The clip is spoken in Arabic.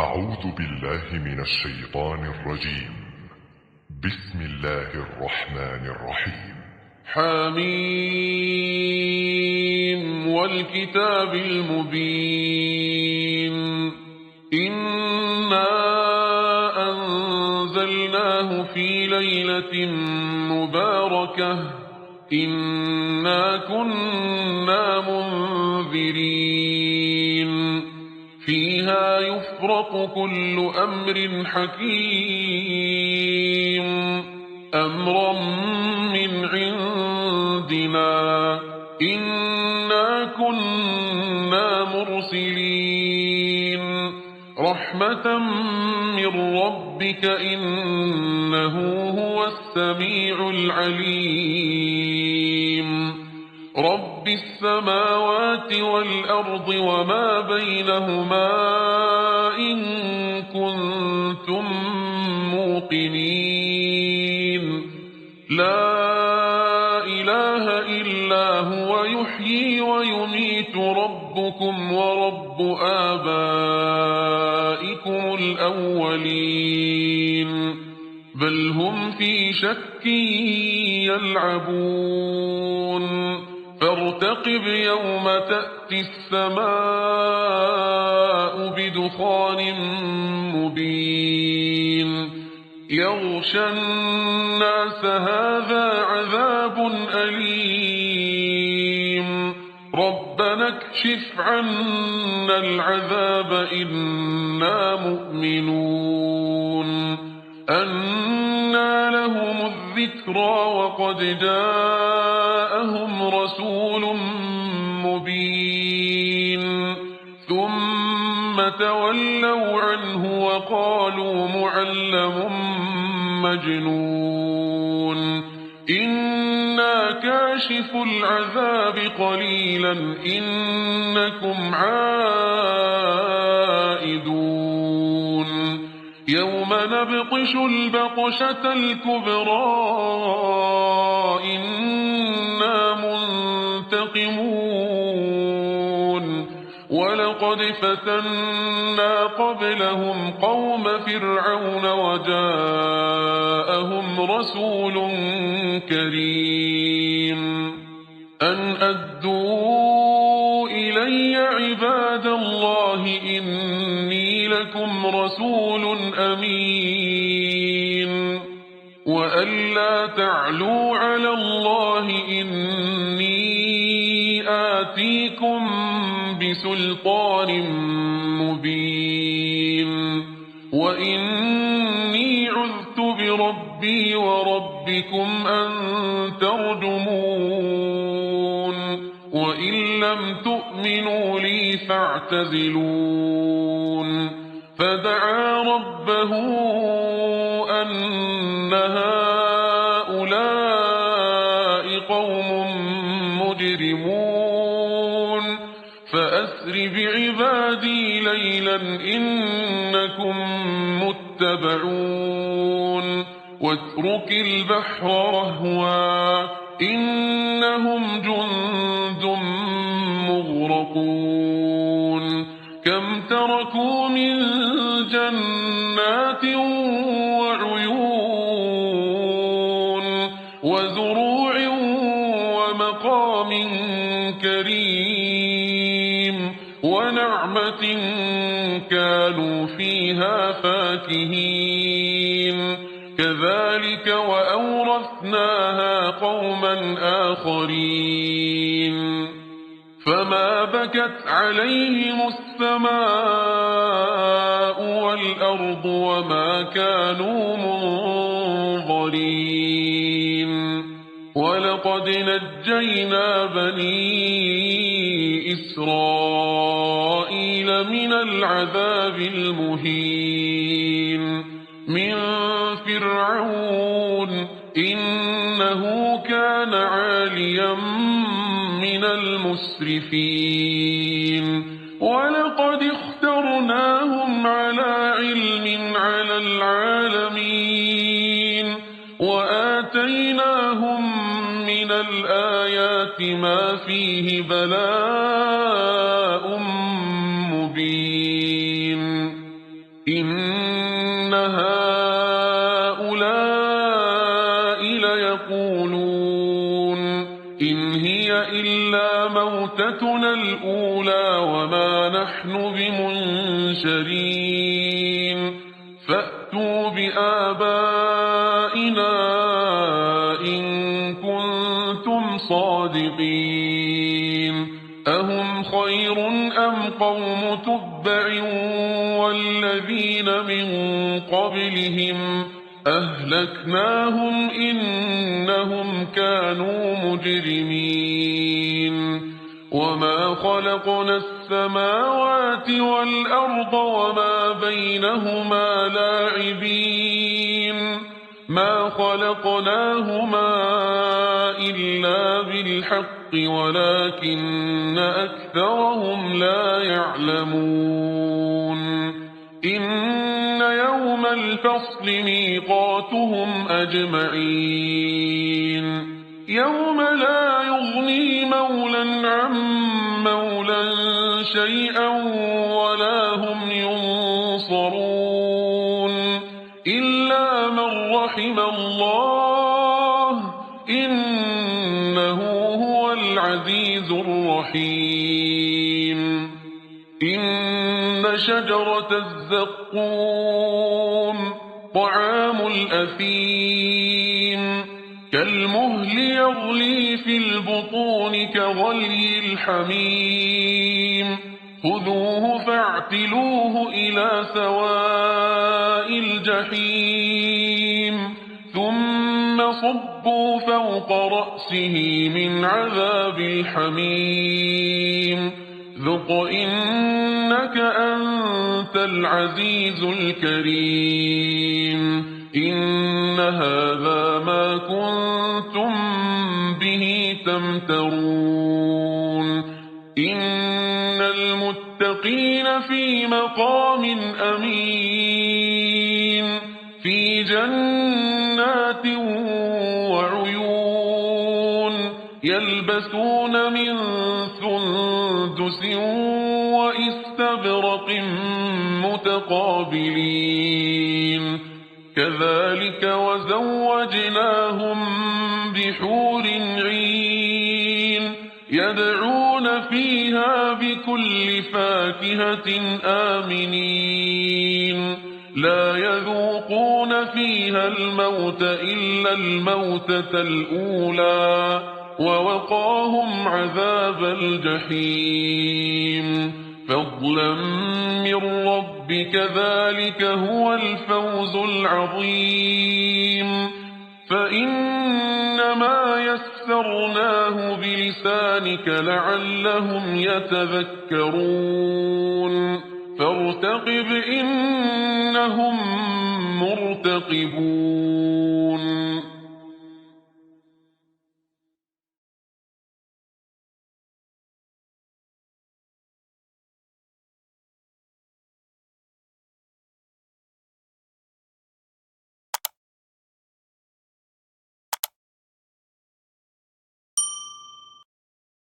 أعوذ بالله من الشيطان الرجيم. بسم الله الرحمن الرحيم. حميم والكتاب المبين. إنا أنزلناه في ليلة مباركة إنا كنا منذرين فيها يفرق كل أمر حكيم أمرا من عندنا إنا كنا مرسلين رحمة من ربك إنه هو السميع العليم رب السماوات والأرض وما بينهما إن كنتم موقنين لا إله إلا هو يحيي ويميت ربكم ورب آبائكم الأولين بل هم في شك يلعبون فارتقب يوم تأتي السماء بدخان مبين يغشى الناس هذا عذاب أليم ربنا اكشف عنا العذاب إنا مؤمنون أنى لهم الذكرى وقد جاءهم رسول مبين ثم تولوا عنه وقالوا معلم مجنون إنا كاشف العذاب قليلا إنكم عائدون يوم نبطش البطشة الكبرى إنا منتقمون ولقد فتنا قبلهم قوم فرعون وجاءهم رسول كريم أن أدوا إلي عباد الله إني لكم رسول أمين وأن لا تعلوا على الله إني آتيكم بسلطان مبين وإني عذت بربي وربكم أن ترجمون وإن لم تؤمنوا لي فاعتزلون فدعا ربه أن هؤلاء قوم مجرمون فأسر بعبادي ليلا إنكم متبعون واترك البحر رهوا إنهم جند مغرقون كم تركوا من جنات وعيون وزروع ومقام كريم ونعمة كانوا فيها فاكهين كذلك وأورثناها قوما آخرين فما بكت عليهم السماء والأرض وما كانوا منظرين ولقد نجينا بني إسرائيل من العذاب المهين من فرعون إنه كان عاليا من المسرفين ولقد اخترناهم على علم على العالمين وآتيناهم من الآيات ما فيه بلاء مبين موتتنا الأولى وما نحن بمنشرين فأتوا بآبائنا إن كنتم صادقين أهم خير أم قوم تبع والذين من قبلهم أهلكناهم إنهم كانوا مجرمين وما خلقنا السماوات والأرض وما بينهما لاعبين ما خلقناهما إلا بالحق ولكن أكثرهم لا يعلمون إن يوم الفصل ميقاتهم أجمعين يوم لا يغني مولا عن مولا شيئا ولا هم ينصرون إلا من رحم الله إنه هو العزيز الرحيم إن شجرة الزقوم طعام الأثيم كالمهل يغلي في البطون كغلي الحميم خذوه فاعتلوه إلى سواء الجحيم ثم صبوا فوق رأسه من عذاب الحميم ذق إنك أنت العزيز الكريم إن هذا ما كنتم به تمترون إن المتقين في مقام أمين في جنات وعيون يلبسون من سندس وإستبرق متقابلين كذلك وزوجناهم بحور عين يدعون فيها بكل فاكهة آمنين لا يذوقون فيها الموت إلا الموتة الأولى ووقاهم عذاب الجحيم فضلا من ربك ذلك هو الفوز العظيم فإنما يسرناه بلسانك لعلهم يتذكرون فارتقب إنهم مرتقبون